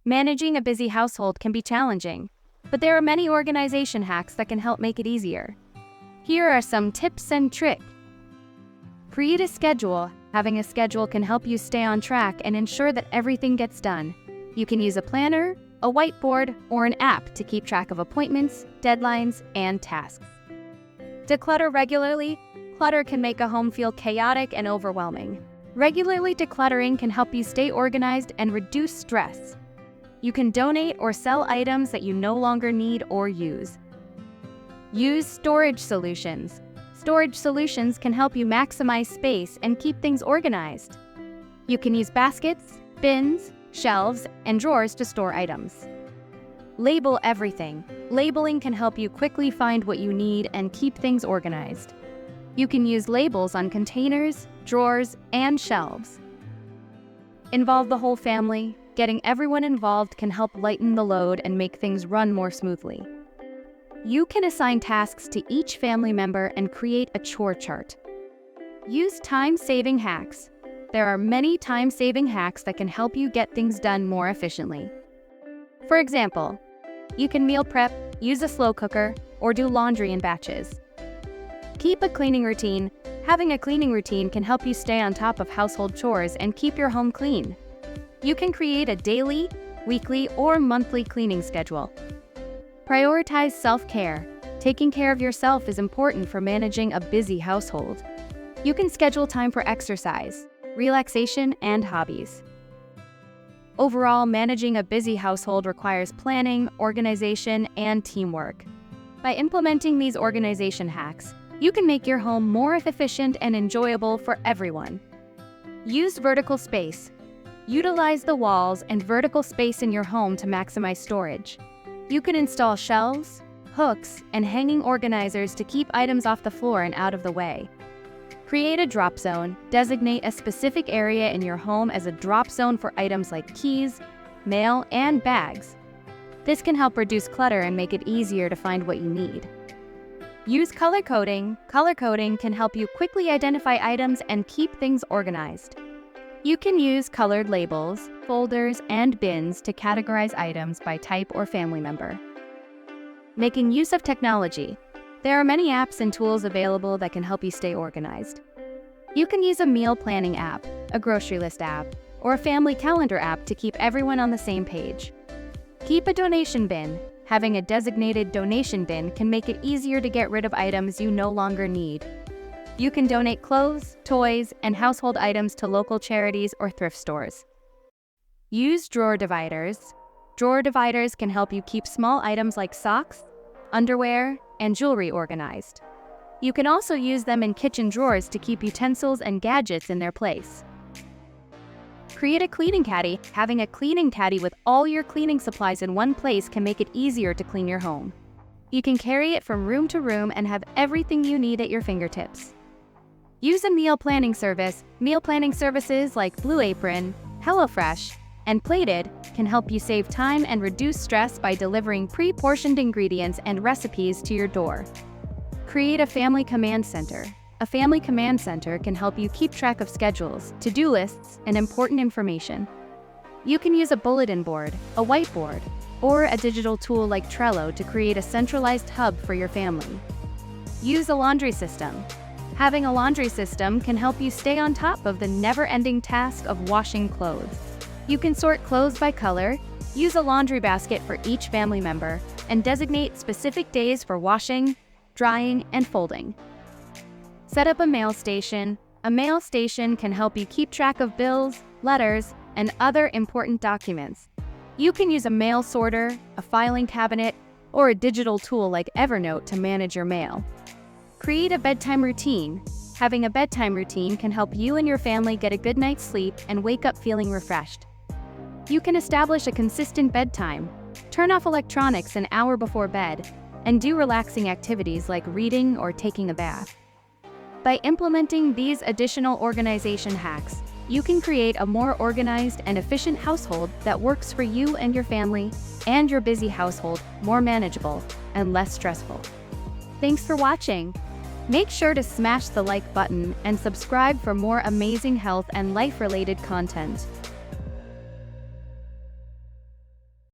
Managing a busy household can be challenging, but there are many organization hacks that can help make it easier. Here are some tips and tricks. Create a schedule. Having a schedule can help you stay on track and ensure that everything gets done. You can use a planner, a whiteboard, or an app to keep track of appointments, deadlines, and tasks. Declutter regularly. Clutter can make a home feel chaotic and overwhelming. Regularly decluttering can help you stay organized and reduce stress. You can donate or sell items that you no longer need or use. Use storage solutions. Storage solutions can help you maximize space and keep things organized. You can use baskets, bins, shelves, and drawers to store items. Label everything. Labeling can help you quickly find what you need and keep things organized. You can use labels on containers, drawers, and shelves. Involve the whole family. Getting everyone involved can help lighten the load and make things run more smoothly. You can assign tasks to each family member and create a chore chart. Use time-saving hacks. There are many time-saving hacks that can help you get things done more efficiently. For example, you can meal prep, use a slow cooker, or do laundry in batches. Keep a cleaning routine. Having a cleaning routine can help you stay on top of household chores and keep your home clean. You can create a daily, weekly, or monthly cleaning schedule. Prioritize self-care. Taking care of yourself is important for managing a busy household. You can schedule time for exercise, relaxation, and hobbies. Overall, managing a busy household requires planning, organization, and teamwork. By implementing these organization hacks, you can make your home more efficient and enjoyable for everyone. Use vertical space. Utilize the walls and vertical space in your home to maximize storage. You can install shelves, hooks, and hanging organizers to keep items off the floor and out of the way. Create a drop zone. Designate a specific area in your home as a drop zone for items like keys, mail, and bags. This can help reduce clutter and make it easier to find what you need. Use color coding. Color coding can help you quickly identify items and keep things organized. You can use colored labels, folders, and bins to categorize items by type or family member. Making use of technology. There are many apps and tools available that can help you stay organized. You can use a meal planning app, a grocery list app, or a family calendar app to keep everyone on the same page. Keep a donation bin. Having a designated donation bin can make it easier to get rid of items you no longer need. You can donate clothes, toys, and household items to local charities or thrift stores. Use drawer dividers. Drawer dividers can help you keep small items like socks, underwear, and jewelry organized. You can also use them in kitchen drawers to keep utensils and gadgets in their place. Create a cleaning caddy. Having a cleaning caddy with all your cleaning supplies in one place can make it easier to clean your home. You can carry it from room to room and have everything you need at your fingertips. Use a meal planning service. Meal planning services like Blue Apron, HelloFresh, and Plated can help you save time and reduce stress by delivering pre-portioned ingredients and recipes to your door. Create a family command center. A family command center can help you keep track of schedules, to-do lists, and important information. You can use a bulletin board, a whiteboard, or a digital tool like Trello to create a centralized hub for your family. Use a laundry system. Having a laundry system can help you stay on top of the never-ending task of washing clothes. You can sort clothes by color, use a laundry basket for each family member, and designate specific days for washing, drying, and folding. Set up a mail station. A mail station can help you keep track of bills, letters, and other important documents. You can use a mail sorter, a filing cabinet, or a digital tool like Evernote to manage your mail. Create a bedtime routine. Having a bedtime routine can help you and your family get a good night's sleep and wake up feeling refreshed. You can establish a consistent bedtime. Turn off electronics an hour before bed, and do relaxing activities like reading or taking a bath. By implementing these additional organization hacks, you can create a more organized and efficient household that works for you and your family, and your busy household more manageable and less stressful. Thanks for watching. Make sure to smash the like button and subscribe for more amazing health and life-related content.